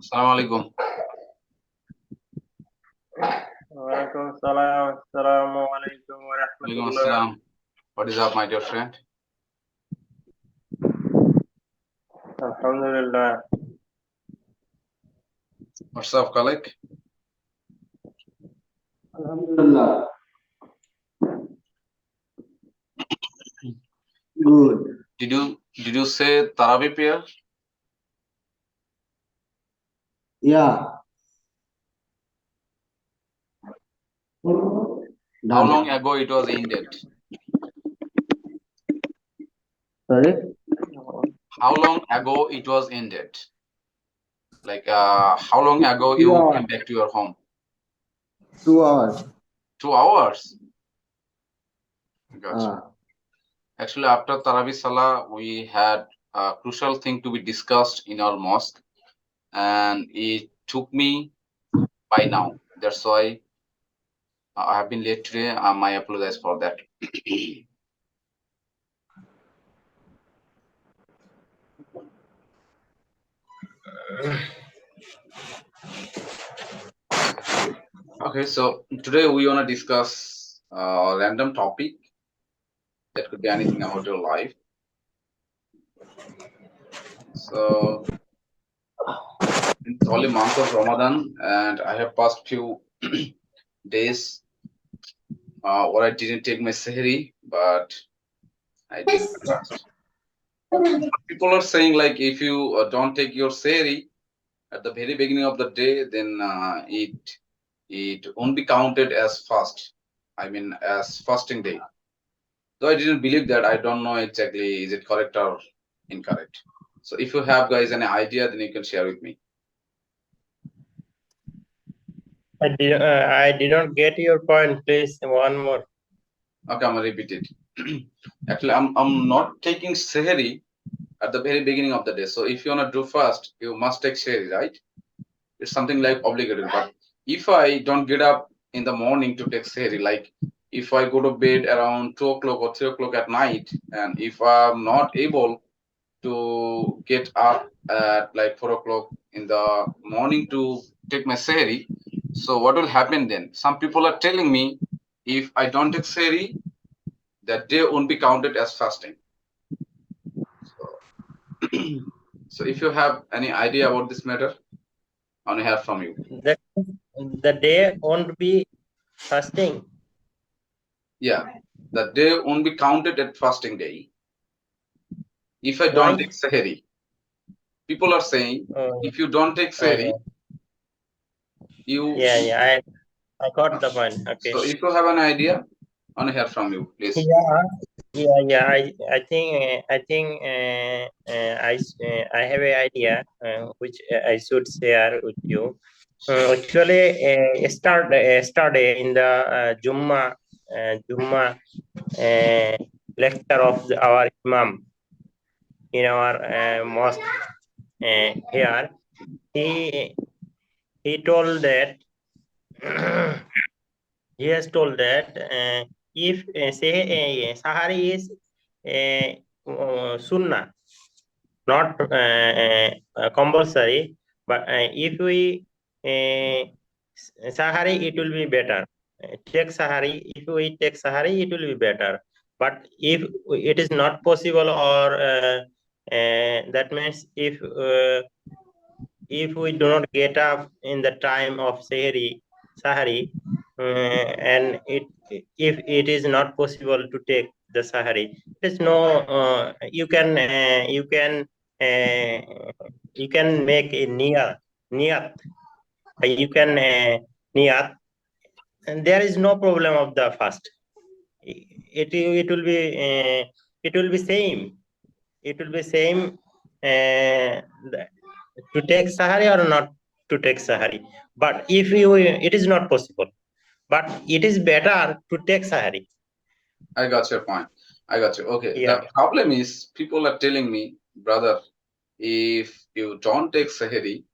Assalamu alaikum. Walaikum salam. Assalamu alaikum wa Alaikum rahmatullah. assalam. What is up, my dear friend? Alhamdulillah. What's up, colleague? Alhamdulillah. Good. Did you say Tarawih prayer? Yeah. How Done. long ago it was ended? Sorry? How long ago it was ended? Like, how long ago you came back to your home? 2 hours. 2 hours. Gotcha. Actually, after Tarawih Salah, we had a crucial thing to be discussed in our mosque, and it took me by now. That's why I have been late today. I apologize for that. Okay, so today we want to discuss a random topic that could be anything about your life. So it's only month of Ramadan, and I have passed few days where I didn't take my sehri, but I did my fast. People are saying like if you don't take your sehri at the very beginning of the day, then it won't be counted as fast. I mean, as fasting day. Though I didn't believe that, I don't know exactly is it correct or incorrect. So if you have guys any idea, then you can share with me. I did not get your point. Please, one more. Okay, I'm gonna repeat it. Actually, I'm not taking sehri at the very beginning of the day. So if you wanna do fast, you must take sehri, right? It's something like obligatory. But if I don't get up in the morning to take sehri, like if I go to bed around 2 o'clock or 3 o'clock at night, and if I'm not able to get up at like 4 o'clock in the morning to take my sehri, so what will happen then? Some people are telling me if I don't take sehri, that day won't be counted as fasting. So if you have any idea about this matter, I want to hear from you. The day won't be fasting. Yeah, the day won't be counted at fasting day if I don't take sehri. People are saying if you don't take sehri, you. Yeah, I got the point. Okay. So if you have an idea, I want to hear from you, please. Yeah. I think I have an idea which I should share with you. Actually, yesterday in the Jumma lecture of our Imam in our mosque here, he told that he has told that if say Sahari is Sunnah, not compulsory, but if we Sahari, it will be better. Take Sahari. If we take Sahari, it will be better. But if it is not possible, or that means if we do not get up in the time of Sahari, and if it is not possible to take the Sahari, there's no you can make a niyat. You can niyat, and there is no problem of the fast. It will be same. It will be same to take Sahari or not to take Sahari. But if it is not possible, but it is better to take Sahari. I got your point. I got you. Okay. Yeah. The problem is people are telling me, brother, if you don't take sahari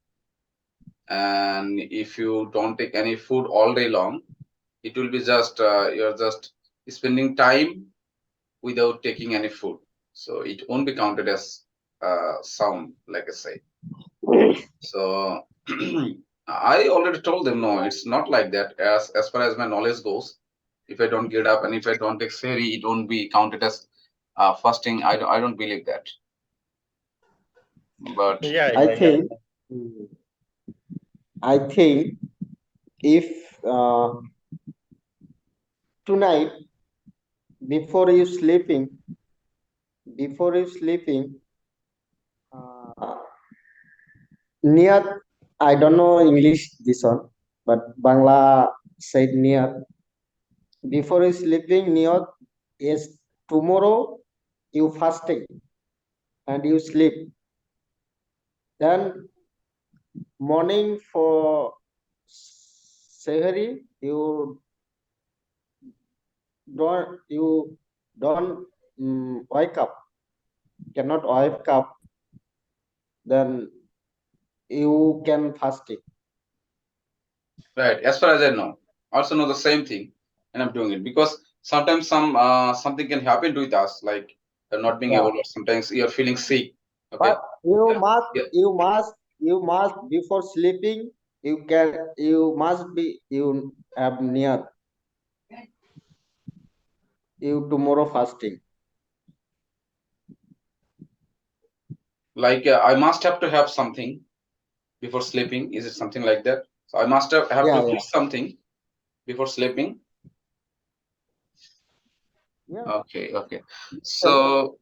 and if you don't take any food all day long, it will be just you're just spending time without taking any food. So it won't be counted as sound, like I say. So I already told them no, it's not like that. As far as my knowledge goes, if I don't get up and if I don't take sehri, it won't be counted as fasting. I don't believe that. But Yeah, I yeah, yeah. think, I think if tonight before you sleeping, before you sleeping, uh, niyat, I don't know English this one, but Bangla said niyat. Before you sleeping, niyat is tomorrow you fasting and you sleep. Then morning for Sehari, you don't wake up, cannot wake up, then you can fasting. right, as far as I know, also know the same thing, and I'm doing it because sometimes something can happen with us, like not being Yeah. able, or sometimes you're feeling sick. But Okay, you yeah, must, yeah, you must, you must before sleeping. You must be, you have near you tomorrow fasting. like I must have to have something before sleeping. Is it something like that? So I must have Yeah, to yeah, eat something before sleeping. yeah. Okay, okay. Sure. So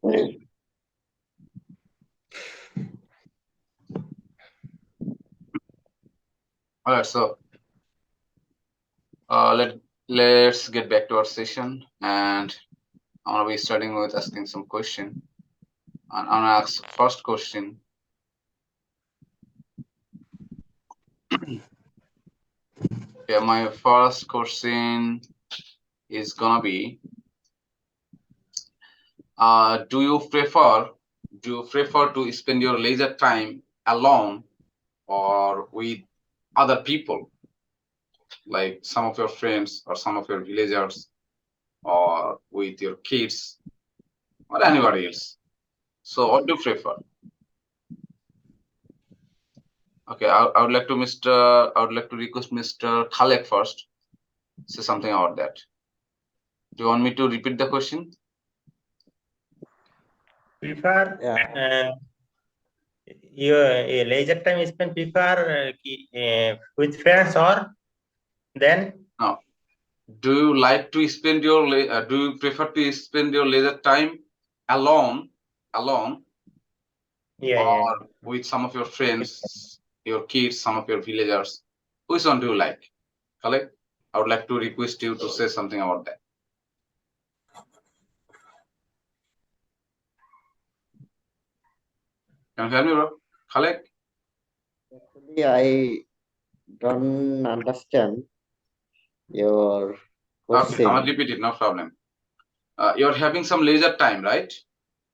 all right, so let's get back to our session, and I'm gonna be starting with asking some question. And I'm gonna ask first question. Okay, my first question is gonna be, do you prefer to spend your leisure time alone or with other people, like some of your friends or some of your villagers, or with your kids or anybody else? So what do you prefer? Okay, I would like to request Mr. Khalek first. Say something about that. Do you want me to repeat the question? Prefer Yeah, your leisure time spent prefer with friends or then No. Do you prefer to spend your leisure time alone, yeah, or yeah. with some of your friends, your kids, some of your villagers? Which one do you like? Khalek, I would like to request you to say something about that. Can you hear me, bro? Khalek? actually, I don't understand your Okay, I'm gonna question. repeat it, no problem. You're having some leisure time, right?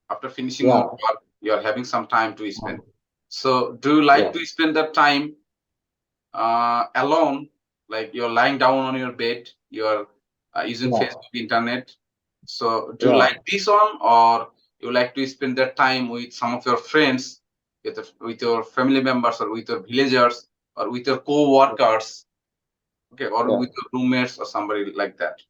After finishing Yeah, your work, you're having some time to spend. So, do you like yeah, to spend that time alone, like you're lying down on your bed, you're using yeah, Facebook, internet? So, do you yeah, like this one, or you like to spend that time with some of your friends, with your family members, or with your villagers, or with your co-workers, okay, or yeah. with your roommates, or somebody like that?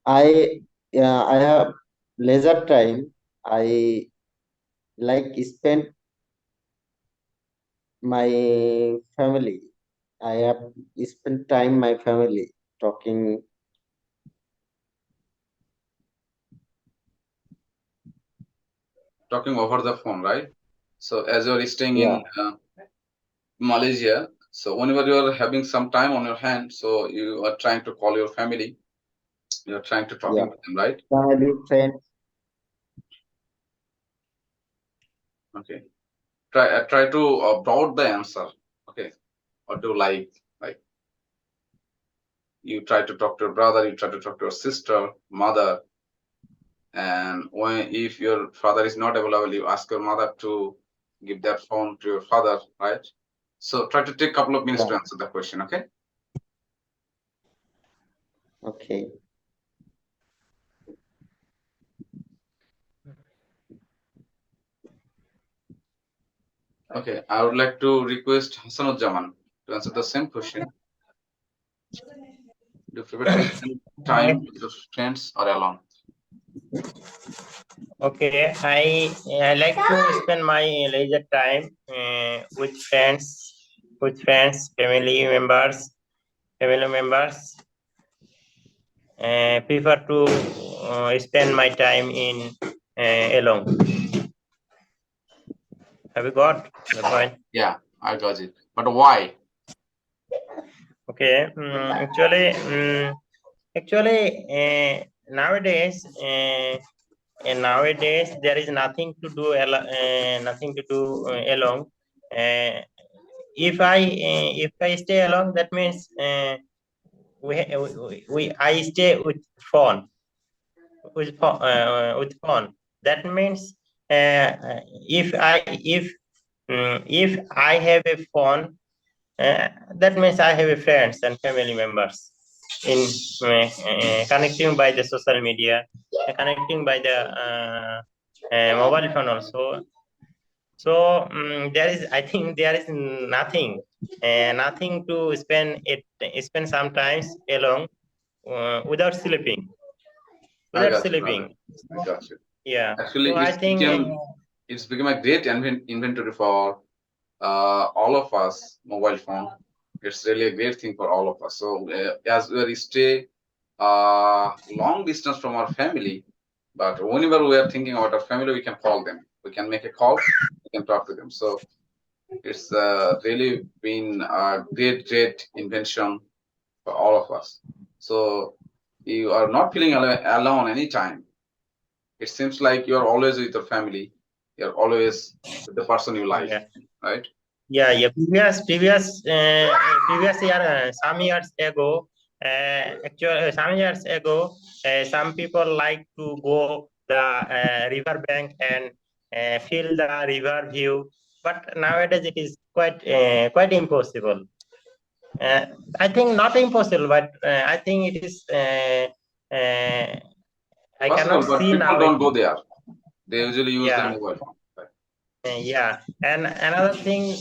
I Yeah, I have leisure time. I like spend my family. I have spent time my family talking. Talking over the phone, right? So, as you're staying Yeah, in Malaysia, so whenever you're having some time on your hand, so you are trying to call your family, you're trying to yeah. talking to them, right? Family, friends. Okay. Try to broad the answer. Okay. Or do like you try to talk to your brother, you try to talk to your sister, mother, and when if your father is not available, you ask your mother to give that phone to your father, right? So try to take a couple of minutes Yeah. to answer the question. Okay. Okay. Okay, I would like to request Hasanudjaman to answer the same question. Do you prefer to spend time with your friends or alone? Okay, I like to spend my leisure time with friends, family members. Prefer to spend my time in alone. Have you got the point? Yeah, I got it. But why? Okay, actually, nowadays there is nothing to do alone. Uh, if I stay alone, that means I stay with phone. That means if I have a phone, that means I have a friends and family members in connecting by the social media, connecting by the mobile phone also. So I think there is nothing to spend sometimes alone without sleeping. I Without got you, brother. sleeping. I got you. Yeah. Actually, So I think it's become a great inventory for all of us. Mobile phone. It's really a great thing for all of us. So as we stay long distance from our family, but whenever we are thinking about our family, we can call them. We can make a call. We can talk to them. So it's really been a great invention for all of us. So you are not feeling alone anytime. It seems like you're always with your family. You're always with the person you like, yeah. right? Yeah. Previous year, some years ago, some years ago, some people like to go the river bank and feel the river view. But nowadays it is quite impossible. Uh, I think not impossible, but I think it is. I cannot Possible, but see people now. don't go there. They usually use their Yeah. mobile phone. Right? Yeah, and another thing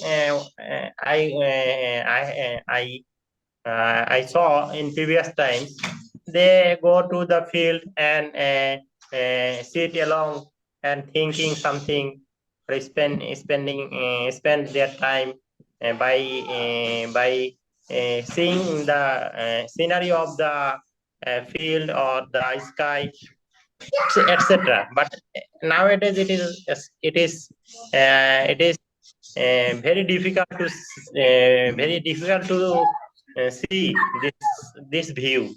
I saw in previous times, they go to the field and sit along and thinking something, or spend their time by seeing the scenery of the field or the sky, etc. But nowadays it is very difficult to see this view.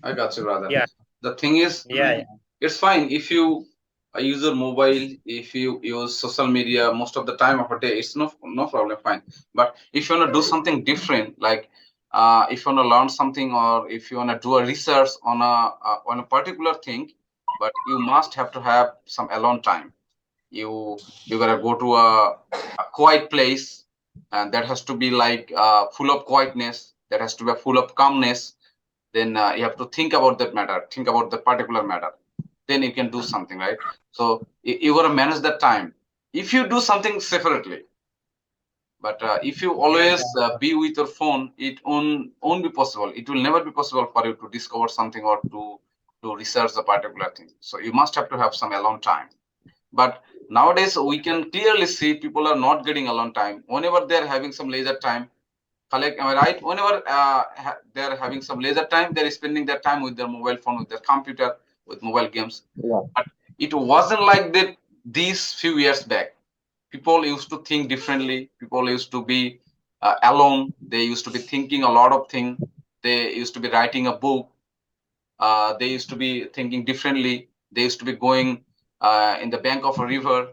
I got you, brother. Yeah, The thing is, yeah, it's fine if you use your mobile, if you use social media most of the time of a day, it's no problem, fine. But if you want to do something different, like if you want to learn something or if you want to do a research on a particular thing, but you must have to have some alone time. You gotta go to a quiet place, and that has to be like full of quietness. That has to be full of calmness. Then you have to think about that matter, think about the particular matter. Then you can do something, right? So you gotta manage that time. If you do something separately, but if you yeah, always be with your phone, it won't be possible. It will never be possible for you to discover something or to research a particular thing. So you must have to have some alone time. But nowadays, we can clearly see people are not getting alone time. Whenever they're having some leisure time, collect, am I right? Whenever they're having some leisure time, they're spending their time with their mobile phone, with their computer, with mobile games. Yeah. But it wasn't like that these few years back. People used to think differently. People used to be alone. They used to be thinking a lot of things. They used to be writing a book. They used to be thinking differently. They used to be going in the bank of a river.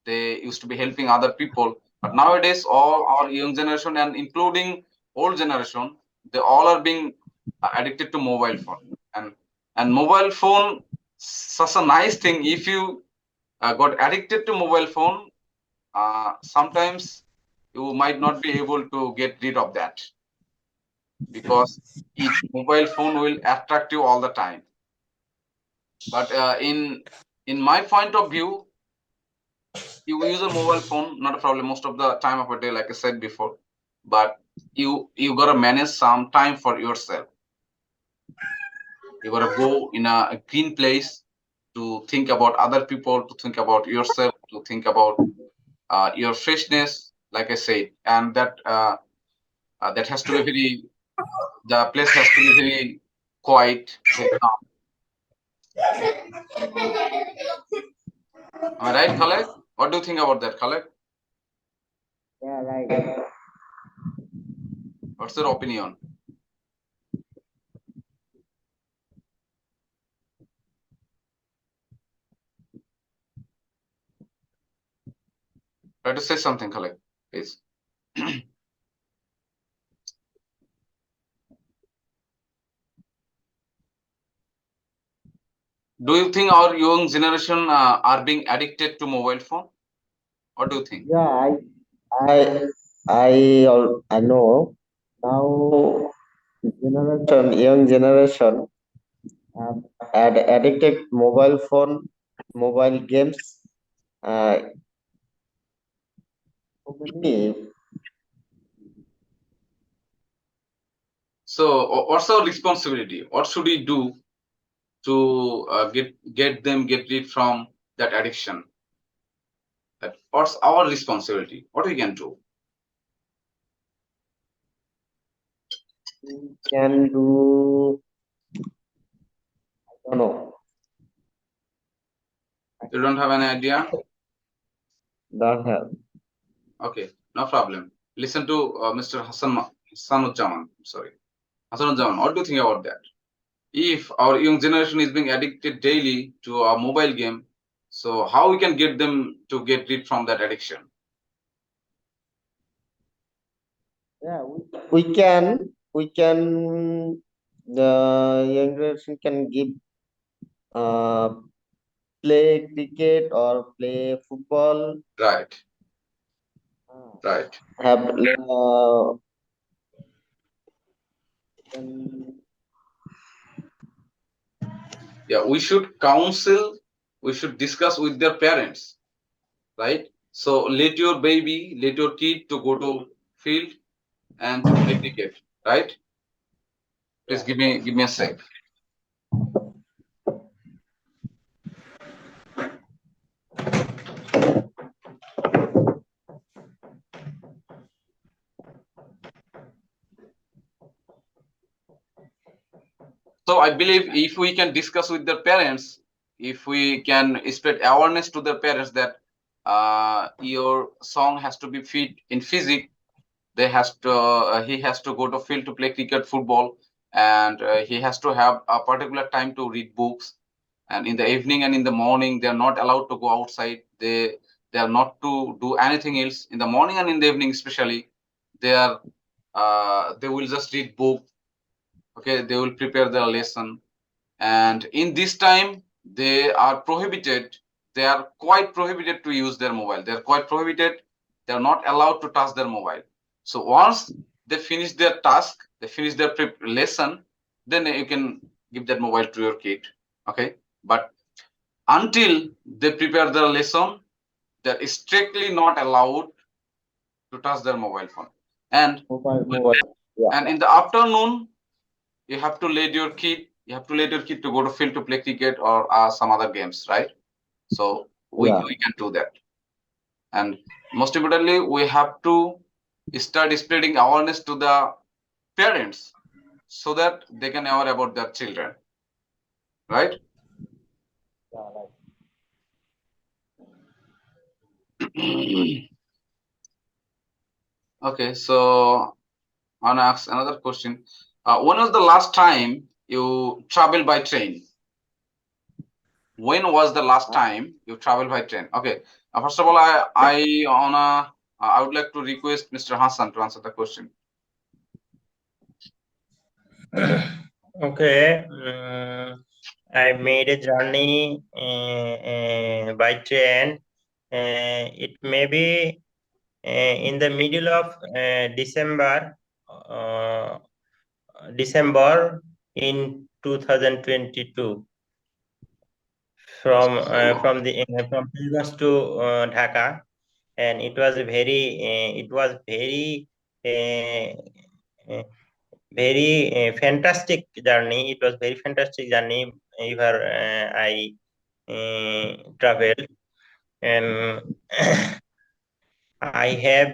They used to be helping other people. But nowadays, all our young generation and including old generation, they all are being addicted to mobile phone. And mobile phone, such a nice thing. If you got addicted to mobile phone, sometimes you might not be able to get rid of that because mobile phone will attract you all the time. But in my point of view, you use a mobile phone, not a problem most of the time of a day, like I said before, but you gotta manage some time for yourself. You gotta go in a green place to think about other people, to think about yourself, to think about your freshness, like I said, and that has to be very. The place has to be very quiet, very calm. Am I right, Khaled? What do you think about that, Khaled? Yeah, right. What's your opinion? Try to say something, Khaled, please. Do you think our young generation are being addicted to mobile phone? What do you think? Yeah, I, I know now young generation have addicted mobile phone, mobile games. So many. So, what's our responsibility? What should we do to get rid from that addiction? What's our responsibility? What we can do? We can do. I don't know. You don't have any idea? Don't have. Okay, no problem. Listen to Mr. Hassanuজ্জামান. Sorry, Hassanuজ্জামান. What do you think about that? If our young generation is being addicted daily to a mobile game, so how we can get them to get rid from that addiction? Yeah, we can. The young generation can give uh play cricket or play football. Right, uh, right. Have can, Yeah, we should counsel, we should discuss with their parents, right? So let your baby, let your kid to go to field and to play cricket, right? Please give me a sec. So I believe if we can discuss with their parents, if we can spread awareness to their parents that your song has to be fit in physics, they has to he has to go to field to play cricket, football, and he has to have a particular time to read books. And in the evening and in the morning, they are not allowed to go outside. They are not to do anything else. In the morning and in the evening, especially, they are they will just read book. Okay, they will prepare their lesson, and in this time they are prohibited, they are quite prohibited to use their mobile, they are quite prohibited, they are not allowed to touch their mobile. So once they finish their task, they finish their lesson, then you can give that mobile to your kid. Okay, but until they prepare their lesson, they're strictly not allowed to touch their mobile phone. And mobile. Yeah, and in the afternoon, you have to let your kid, you have to let your kid to go to field to play cricket or some other games, right? So yeah. we can do that. And most importantly, we have to start spreading awareness to the parents so that they can aware about their children, right? Yeah, right. Okay, so I want to ask another question. When was the last time you traveled by train? When was the last time you traveled by train? Okay. First of all, I would like to request Mr. Hassan to answer the question. Okay. I made a journey by train. It may be in the middle of December in 2022. from So, from Lagos to Dhaka, and it was uh, very fantastic journey. It was very fantastic journey. Where I traveled, and I have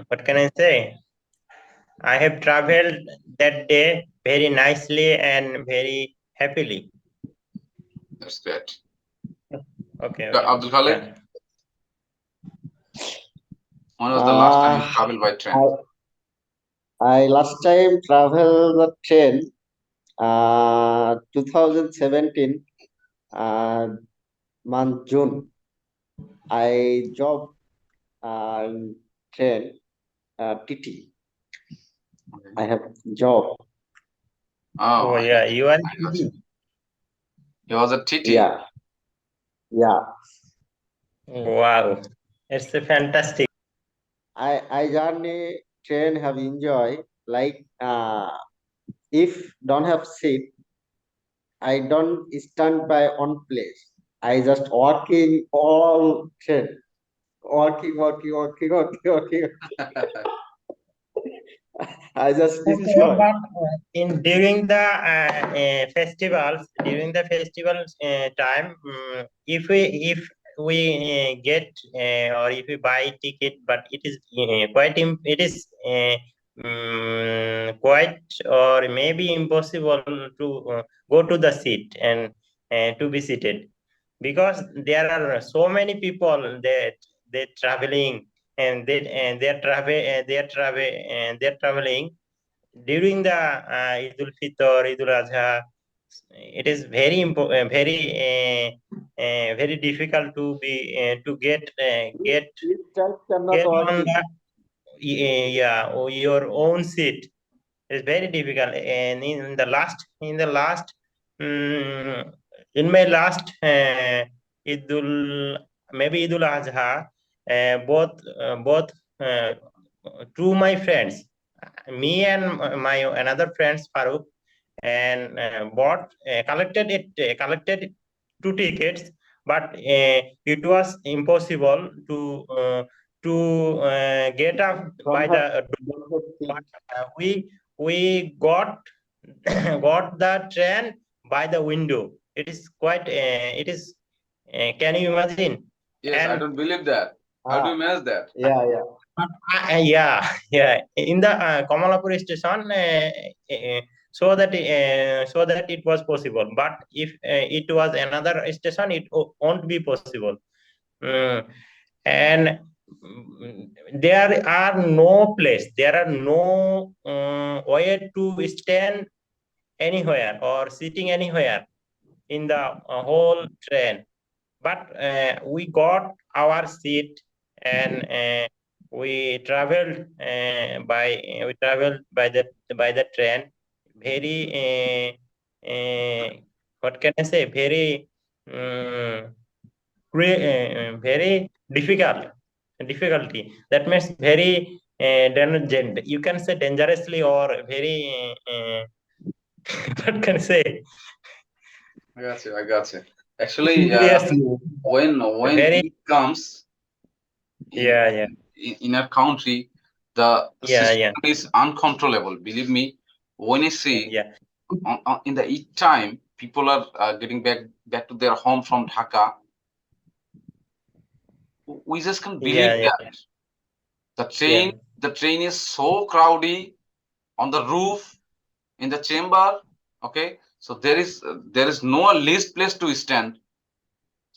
what can I say? I have traveled that day very nicely and very happily. that's great. Okay, Yeah, okay. Abdul Khalid, Yeah. when was the last time you Uh, traveled by train? I last time traveled the train 2017 month June. I job in train TT. Okay. I have job. Oh, Oh, I yeah. got you. You are I got you. busy. He was a TT. Yeah, yeah. Wow. It's a fantastic. I journey train have enjoy like if don't have seat, I don't stand by one place. I just walking all train, walking. I just Okay, enjoy. but in during the festivals time, if we get or if we buy ticket, but it is it is quite or maybe impossible to go to the seat and to be seated, because there are so many people that they traveling, and they're traveling during the Idul Fitr, Idul Adha. It is very difficult to be to This time cannot get on working. the your own seat. It's very difficult. And um, in my last Idul, maybe Idul Adha, both uh, two my friends, me and my another friends Farooq, and collected two tickets, but it was impossible to get up Don't by have the don't have seat. but we got got the train by the window. It is quite it is can you imagine? Yes, I And don't believe that. How do Ah, you manage that? yeah. yeah, yeah, in the Kamalapur station, so that it was possible, but if it was another station, it won't be possible. Mm, and there are there are no way to stand anywhere or sitting anywhere in the whole train. But we got our seat, and we traveled by the train. Very what can I say? Um, very difficulty. That means very you can say dangerously, or very what can I say? I got you. I got you. Actually, Seriously. when Very, it comes in, yeah, yeah, in a country, the yeah, system yeah, is uncontrollable. Believe me, when you see yeah, in the Eid time, people are getting back to their home from Dhaka. We just can't believe yeah, yeah, that the yeah, train is so crowded on the roof, in the chamber. Okay, so there is no least place to stand,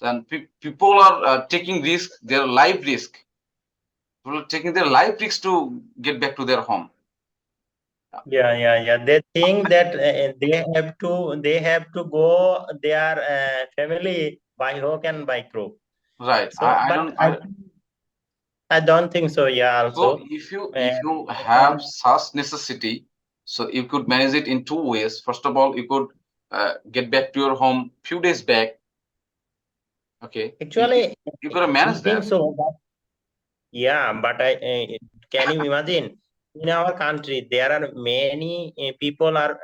and people are taking risk, their life risk. People are taking their life risks to get back to their home. yeah. They think that they have to go their family by hook and by crook. Right. So, I but don't. I I don't think so. Yeah, So also, if you have and such necessity, so you could manage it in two ways. First of all, you could get back to your home few days back. Okay, actually, you gotta we manage think that. so. But yeah, but can you imagine? in our country there are many people are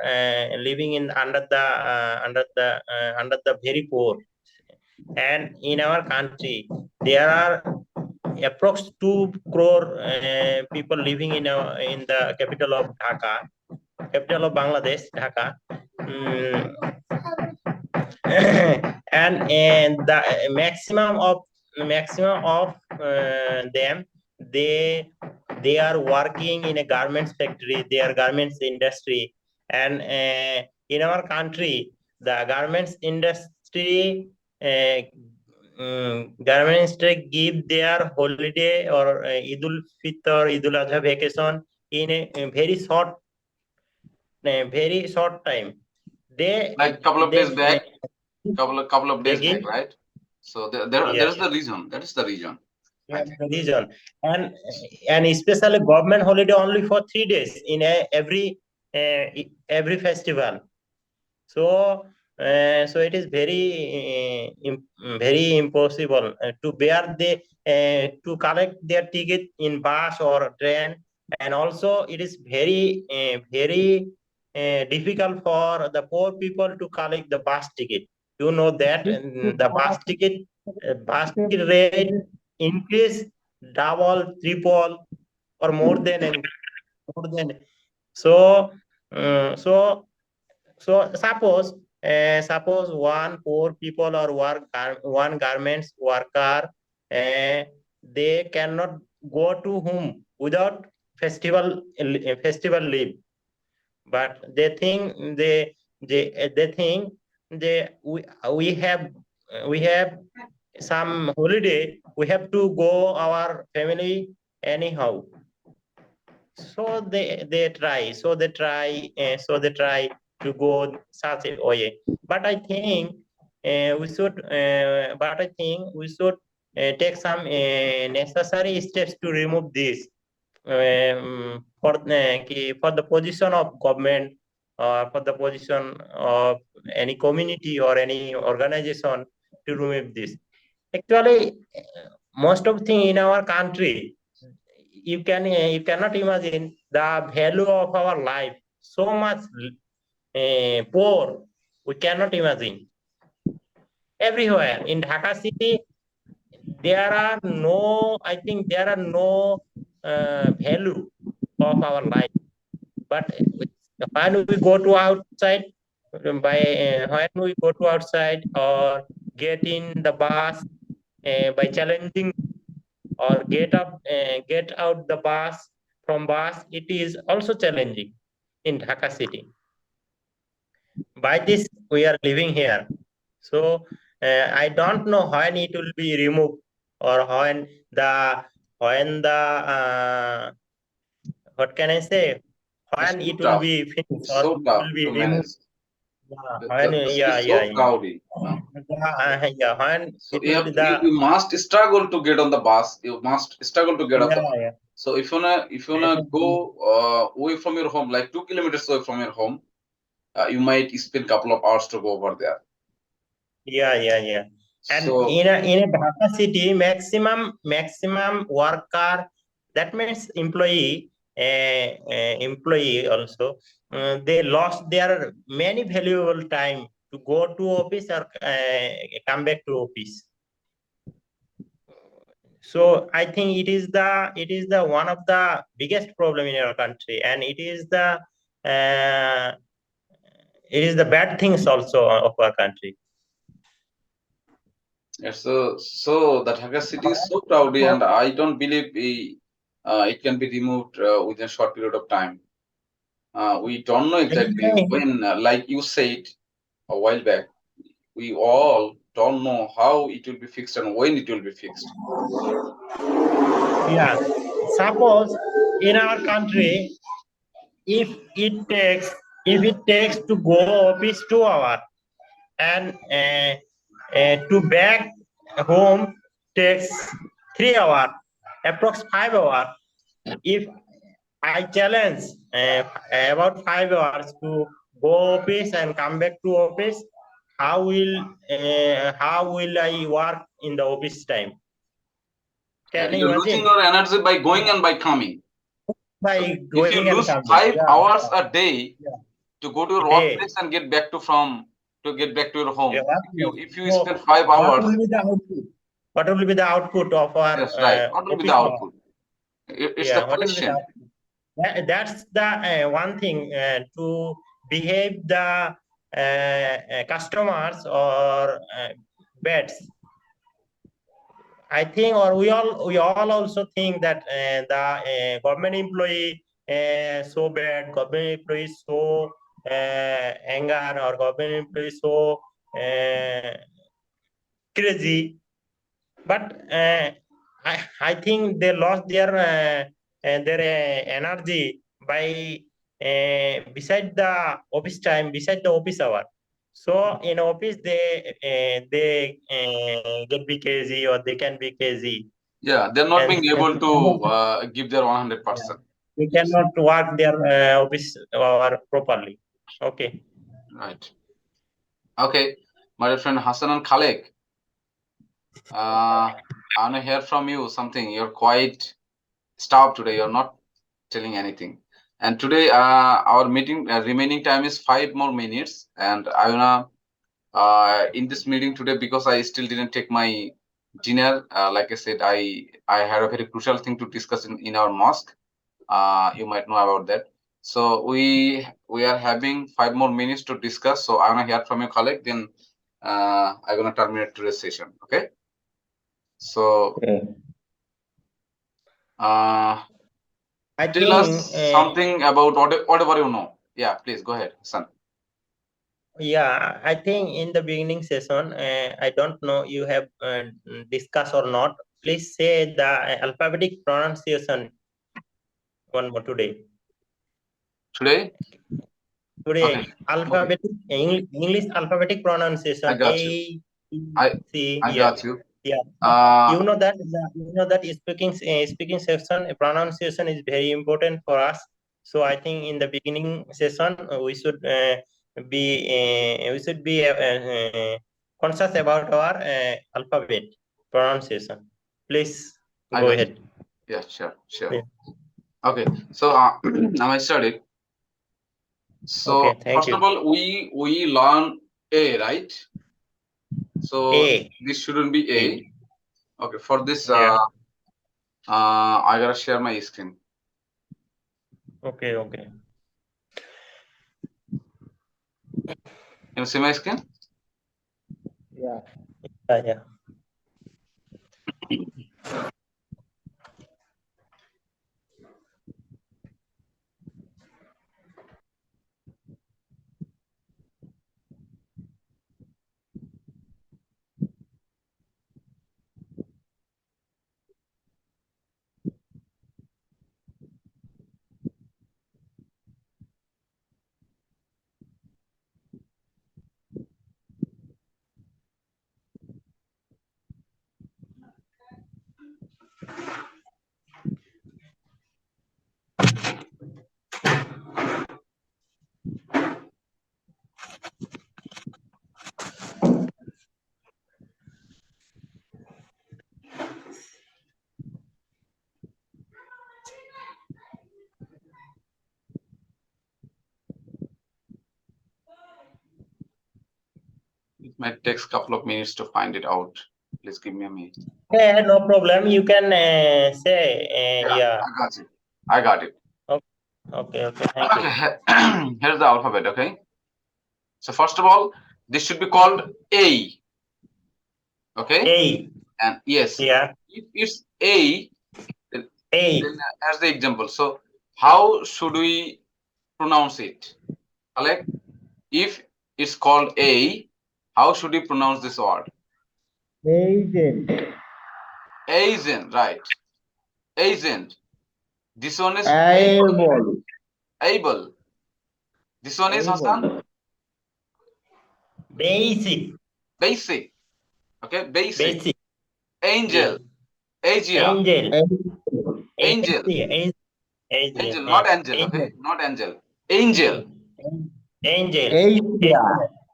living in under the very poor, and in our country there are approx 2 crore people living in the capital of Dhaka, capital of Bangladesh, Dhaka. Mm, and the maximum of them, they they are working in a garments factory, they are garments industry. And in our country the garments industry, uh, garment industry give their holiday or Idul Fitr, Idul Adha vacation in a very short time. they Like couple of they days back, couple of they days back, give. right? So there Yeah, is the reason. That is the reason, I yeah, think. the region. and and especially government holiday only for 3 days in every festival. So so it is very impossible to bear the to collect their ticket in bus or train. And also it is very difficult for the poor people to collect the bus ticket. You know that the bus ticket rate increase double, triple, or more than, and more than. So so suppose one poor people or one garments worker, uh, they cannot go to home without festival leave. But they think we have some holiday, we have to go our family anyhow. So they try to go such a way. But I think we should take some necessary steps to remove this, for the position of government, or for the position of any community or any organization, to remove this. Actually, most of thing in our country, you cannot imagine the value of our life so much poor. We cannot imagine. Everywhere in Dhaka city, there are no, I think there are no value of our life. But when we go to outside, when we go to outside or get in the bus, by challenging, or get out the bus, from bus, it is also challenging in Dhaka city. By this we are living here. So I don't know when it will be removed, or the when the what can I say, It's when so it will tough. be finished, It's or so it tough will be to removed. manage. Yeah, The, when, the city yeah, is yeah, so yeah. crowded. Yeah, when So it will be the. you must struggle to get on the bus. You must struggle to get off the Yeah, bus. yeah. So if you wanna go away from your home, like 2 kilometers away from your home, you might spend couple of hours to go over there. Yeah, yeah, yeah. And So in a Dhaka city, maximum worker, that means employee also, they lost their many valuable time to go to office, or come back to office. So I think it is the one of the biggest problem in our country, and uh, it is the bad things also of our country. so the Dhaka city is so crowded, and I don't believe it can be removed within a short period of time. We don't know I exactly think. when, like you said a while back, we all don't know how it will be fixed and when it will be fixed. Yeah. Suppose in our country, if it takes to go office 2 hours, and to back home takes 3 hours, approx 5 hours. If I challenge about 5 hours to go office and come back to office, how will I work in the office time? Can you You're losing imagine? your energy by going and by coming. by So if going you and lose coming. 5 hours a day Yeah. to go to your Day. workplace and get back to your home, if you So spend 5 what hours, will be the output? What will be the output of our yes, right. What will be the office hour? output? It's the Yeah, what will be the question. output? That's the one thing to behave the customers or beds. I think, or we all also think that the government employee so bad, government employee so anger, or government employee so crazy. But I think they lost their energy by beside the office time, beside the office hour. So in office they get be crazy, or they can be crazy. Yeah, they're not And being able to give their 100%. we Yes, cannot work their office hour properly. Okay. right. Okay, my dear friend Hassan and Khalek, I want to hear from you something. You're quite stopped today. You're not telling anything. And today, our meeting remaining time is 5 more minutes, and I wanna in this meeting today, because I still didn't take my dinner. Like I said, I had a very crucial thing to discuss in our mosque. You might know about that. So we are having 5 more minutes to discuss. So I wanna hear from your colleague. Then I'm gonna terminate today's session. Okay. So I tell us think something about whatever you know. Yeah, please go ahead, son. yeah, I think in the beginning session, I don't know you have discussed or not. Please say the alphabetic pronunciation one more today. Today? Today, Okay. alphabetic English alphabetic pronunciation I got you. A, B, I C. I Yeah, got you. yeah. Uh, You know that speaking section pronunciation is very important for us. So I think in the beginning session we should be conscious about our alphabet pronunciation. Please I go got you. ahead. Yeah, sure. Yeah. Okay. So now I started. So Okay, thank first you. of all, we learn A, right? So A. this shouldn't be A. A. Okay. For this, Yeah. I gotta share my screen. Okay. Okay. Can you see my screen? Yeah. Yeah. It might take a couple of minutes to find it out. Please give me a minute. Okay, no problem. You can say yeah. I got it. Okay. Thank you. Okay. Here's the alphabet. Okay. So first of all, this should be called A. Okay. A. And yes, Yeah. if it's A, then A. as the example. So how should we pronounce it? Alec, if it's called A, how should we pronounce this word? Agent. Agent, right? Agent. This one is Able. able. This one is Hassan. Able. Basic. Basic. Okay, basic. Basic. Angel. Yeah. Asia. Angel. Angel. Angel, not angel. Okay, not angel. Angel. Angel. Asia.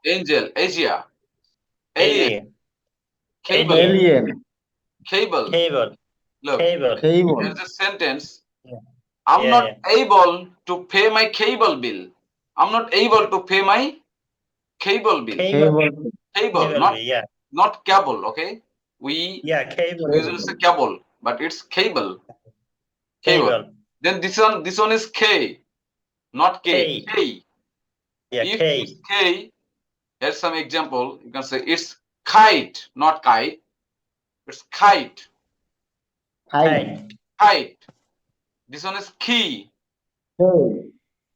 Angel. Asia. Alien. Alien. Cable. Alien. Cable. Cable. Look, Cable. Cable. here's the sentence. Yeah. I'm not able to pay my cable bill. I'm not able to pay my cable bill. Cable. Cable, not cable. Okay, we cable. usually say cable, but it's cable. Cable. Then this one is K, not K. K. If K. it's K, here's some example. You can say it's kite, not kite. It's kite. Kite. Kite. This one is key.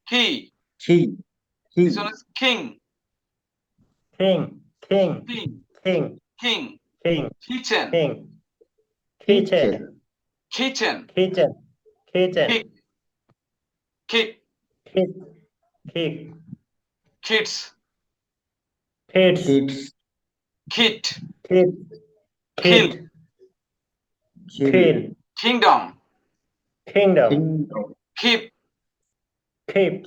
Key. Key. This one is king. King. King. King. King. King. Kitchen. King. Kitchen. Kitchen. Kitchen. Kick. Kick. Kick. Kids. Kids. Kids. Kit. Kill. Kill. Kingdom. Kingdom. Keep. Keep.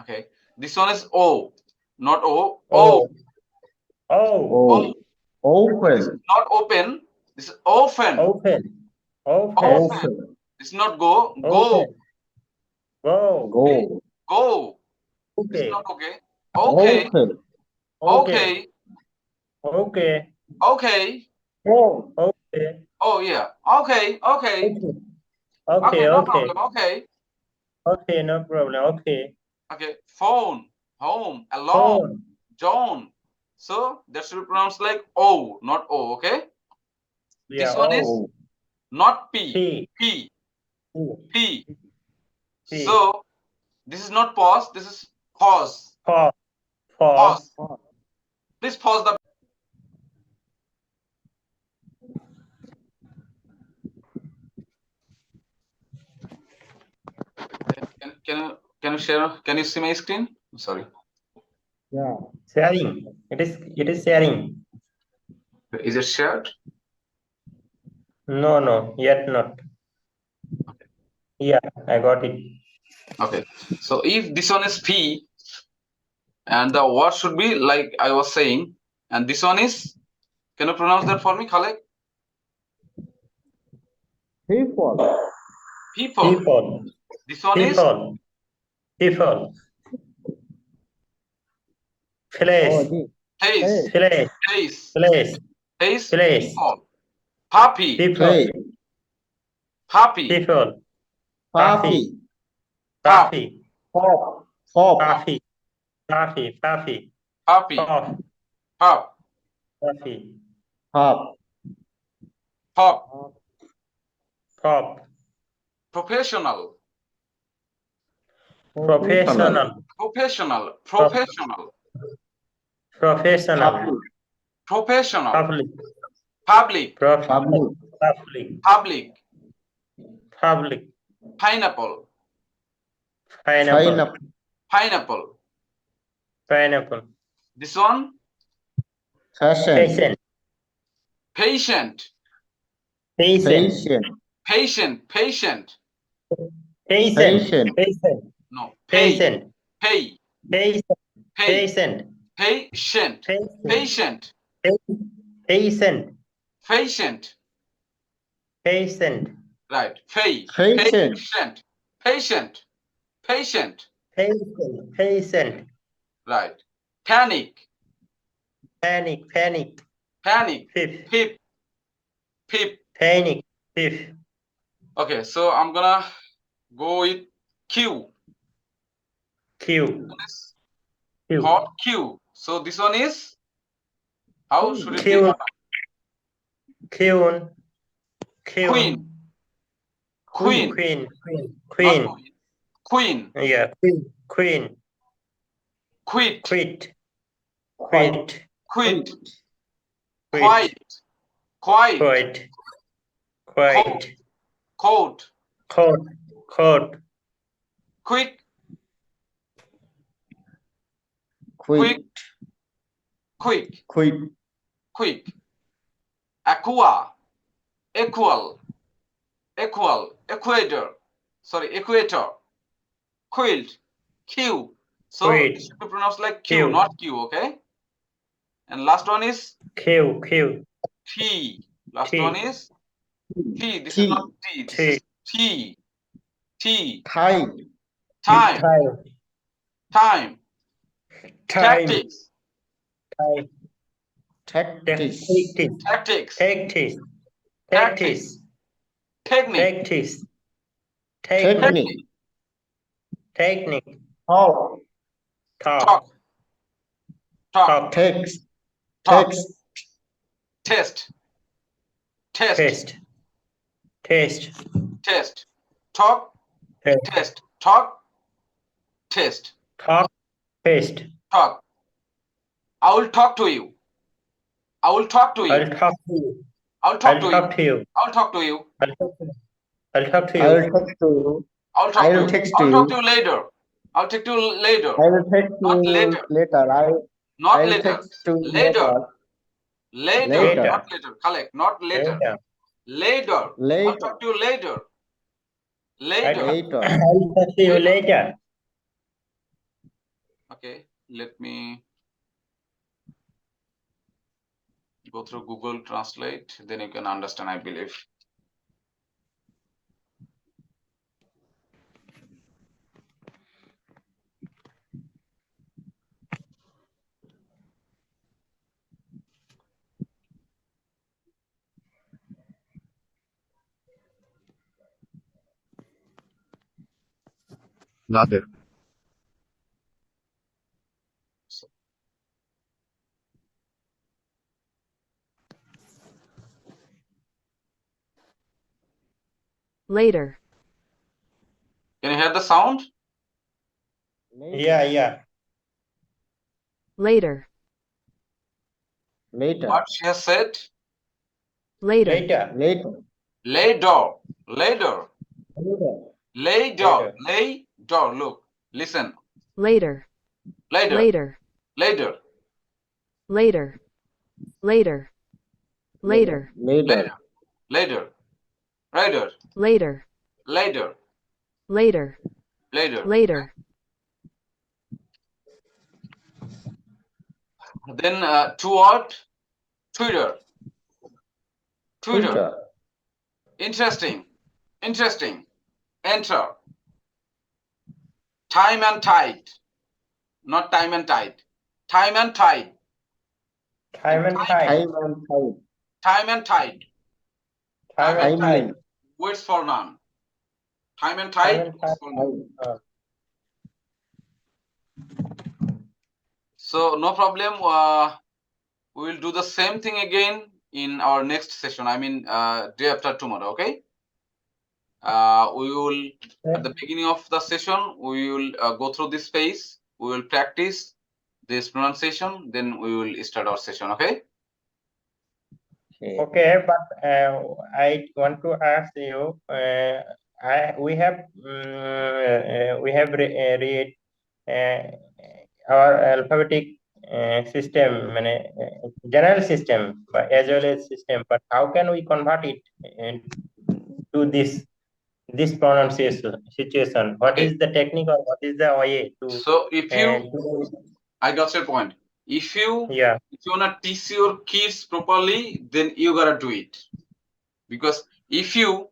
Okay. This one is O, not O. Oh. O. This is not open. This is often. Open. This is not go. Go. Go. Go. Okay. This is not okay. Okay. Okay. Okay. Okay. Okay. Oh yeah. Okay. Okay. Okay. No problem. Okay. Okay, no problem. Okay. Okay. Phone. Home. Alone. John. So that should be pronounced like O, not O. Okay. Yeah, this one is not P. P. P. So this is not pause. This is pause. Pause. Please pause the. Can you share? Can you see my screen? Sorry. Yeah. Sharing. It is sharing. Is it shared? No, yet not. Okay. Yeah, I got it. Okay. So if this one is P, and the word should be like I was saying, and this one is. Can you pronounce that for me, Khaled? People. This one is People. Place. People. Puppy. People. Puppy. People. Puppy. Puppy. Pop. Puppy. Puppy. Pop. Pop. Puppy. Pop. Pop. Pop. Professional. Professional. Professional. Professional. Professional. Public. Public. Public. Pineapple. Pineapple. This one. Fashion. Patient. Patient. No. Patient. Pay. Patient. Right. Patient. Right. Panic. Pip. Panic. Okay, so I'm gonna go with Q. Q. Hot Q. So this one is how should it be? Queen. Yeah. Queen. Quit. Quiet. Quick. Coat. Quick. Aqua. Equator. Quilt. Q. So Quilt. it should be pronounced like Q, not Q, okay? And last one is Q. T. Last T. one is T. This is not T. This is T. T. Time. Time. Time. Time. Time. Tactics. Time. Tactics. Tactics. Tactics. Tactics. Technique. Tactics. Technique. Technique. Talk. Talk. Talk. Text. Talk. Text. Test. Test. Test. Test. Test. Talk. Test. Test. Talk. Test. Talk. Test. Talk. I will talk to you. I will talk to I'll you. talk to you. I'll talk to you. Talk to you. I'll talk to you. I'll talk to you. I'll talk to you. I'll text to you. I'll talk to I'll you. text I'll to talk to you. you later. I'll text you later. I will text Not you later. later. Not I'll later. text to you Later. later. Later. Later. Not later. Correct. Not later. Later. I'll Later. talk to you later. Later. Later. I'll talk to you later. Okay. Let me go through Google Translate. Then you can understand, I believe. Nadir. Later, Can you hear the sound? Yeah. later, Later. What she has said? later, Later. Later. Later. Later. Later. Later. Look. Listen. later, Later. later, Later. later, later, later, Later. Later. Later. later, Later. later, Later. later, Then to what? Twitter. Twitter. Interesting. Interesting. Enter. Time and tide. Not time and tide. Time and tide. Time and tide. Time and tide. Time and tide. Time and tide. Time. Words for noun. Time and Time tide. and tide. Words for noun. Uh, So no problem. We will do the same thing again in our next session. I mean, day after tomorrow. Okay. We will at the beginning of the session we will go through this phase. We will practice this pronunciation. Then we will start our session. Okay. Okay, but I want to ask you. We have read our alphabetic system, general system, but as well as system. But how can we convert it to this pronunciation situation? What Okay. is the technique or what is the way to? So if you, I got your point. If you wanna teach your kids properly, then you gotta do it. Because if you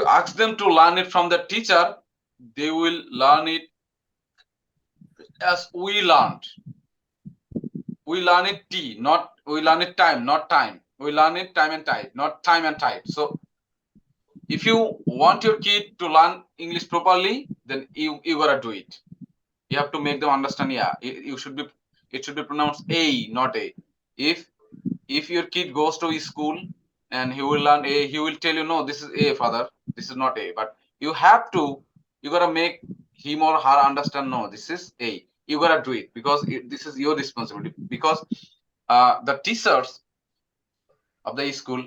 ask them to learn it from the teacher, they will learn it as we learned. We learn it we learn it time, not time. We learn it time and tide, not time and tide. So if you want your kid to learn English properly, then you gotta do it. You have to make them understand. Yeah, it should be pronounced a, not a. If your kid goes to his school and he will learn a, he will tell you, no, this is a, father, this is not a. But you gotta make him or her understand, no, this is a. You gotta do it because this is your responsibility. Because the teachers of the school,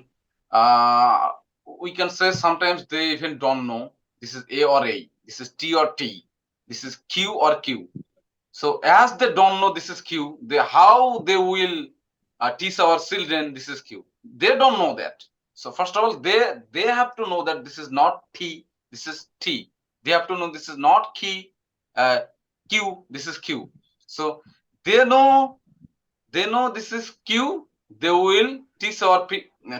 we can say sometimes they even don't know this is a or a, this is t or t, this is q or q. So as they don't know this is q, how they will teach our children this is q? They don't know that. So first of all, they have to know that this is not t, this is t. They have to know this is not key, q, this is q. So they know this is q. They will teach our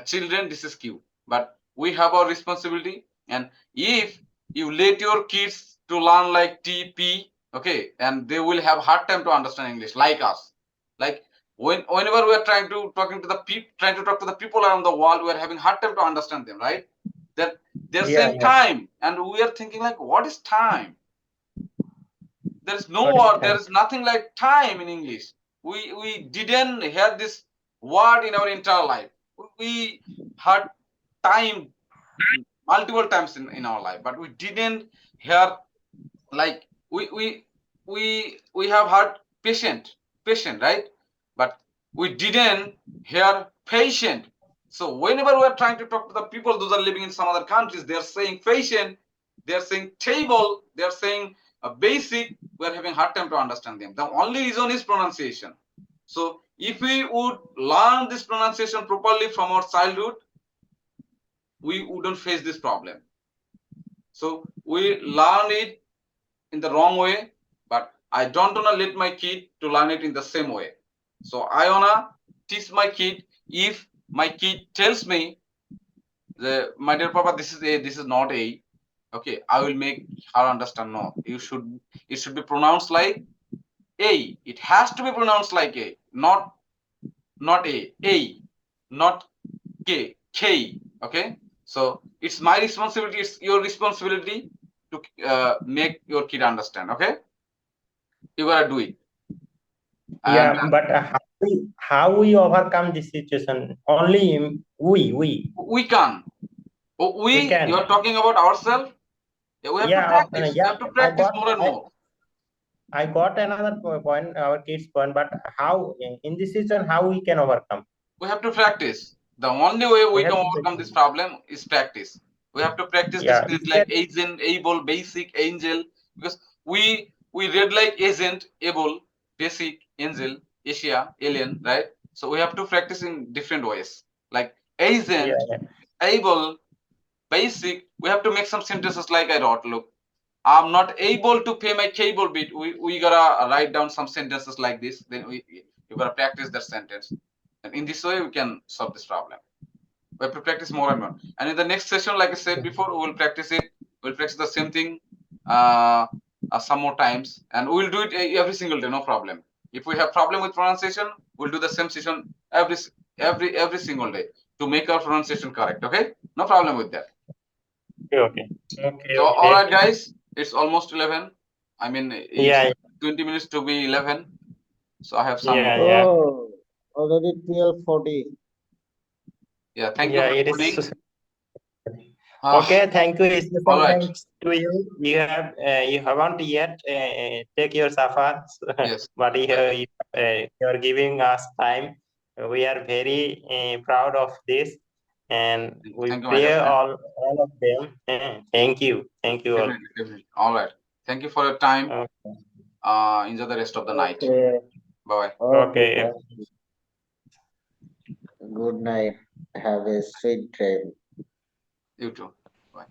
children this is q. But we have our responsibility, and if you let your kids to learn like TP, okay, and they will have hard time to understand English like us. Like whenever we are trying to talk to the people around the world, we are having hard time to understand them, right? That they're Yeah, saying yeah. time, and we are thinking like, what is time? There is no What is word, there time? is nothing like time in English. We didn't hear this word in our entire life. We heard time multiple times in our life, but we didn't hear like we have heard patient, right? But we didn't hear patient. So whenever we are trying to talk to the people those are living in some other countries, they are saying patient, they are saying table, they are saying basic. We are having hard time to understand them. The only reason is pronunciation. So if we would learn this pronunciation properly from our childhood, we wouldn't face this problem. So we learn it in the wrong way, but I don't wanna let my kid to learn it in the same way. So I wanna teach my kid. If my kid tells me, my dear Papa, this is A, this is not A, okay, I will make her understand. No, it should be pronounced like A. It has to be pronounced like A, not A, not K. Okay, so it's my responsibility. It's your responsibility to make your kid understand. Okay, you gotta do it. And Yeah, but how we overcome this situation? Only we can. Oh, we you are can. talking about ourselves. Yeah, we have to Yeah, practice. We yeah. have to practice more and more. I got another point, our kids' point. But how in this situation, how we can overcome? We have to practice. The only way We we have can to. overcome this problem is practice. We have to practice this Yeah, things is like that agent, able, basic, angel, because we read like agent, able, basic, angel, Asia, alien, right? So we have to practice in different ways. Like yeah, agent, yeah. able, basic. We have to make some sentences like I wrote. Look, I'm not able to pay my cable bill. We gotta write down some sentences like this. Then you gotta practice that sentence, and in this way we can solve this problem. We have to practice more and more. And in the next session, like I said before, we will practice it. We'll practice the same thing some more times, and we'll do it every single day. No problem. If we have problem with pronunciation, we'll do the same session every single day to make our pronunciation correct. Okay, no problem with that. Okay, okay, So, all okay. right, guys, it's almost 11. I mean, it's Yeah, 20 minutes to be 11. So, I have some, yeah, yeah, Oh, already 12:40. yeah, thank you yeah. for It recording. is. Okay, thank you. All Special right. thanks to you. You haven't yet take your safars, Yes. but you are giving us time. We are very proud of this, and we Thank you, my dear pray friend. all of them. Thank you all. Definitely, definitely. All right. Thank you for your time. Okay, Enjoy the rest of the night. Okay, Bye bye. okay, okay. thank you. Good night. Have a sweet dream. You too. Bye.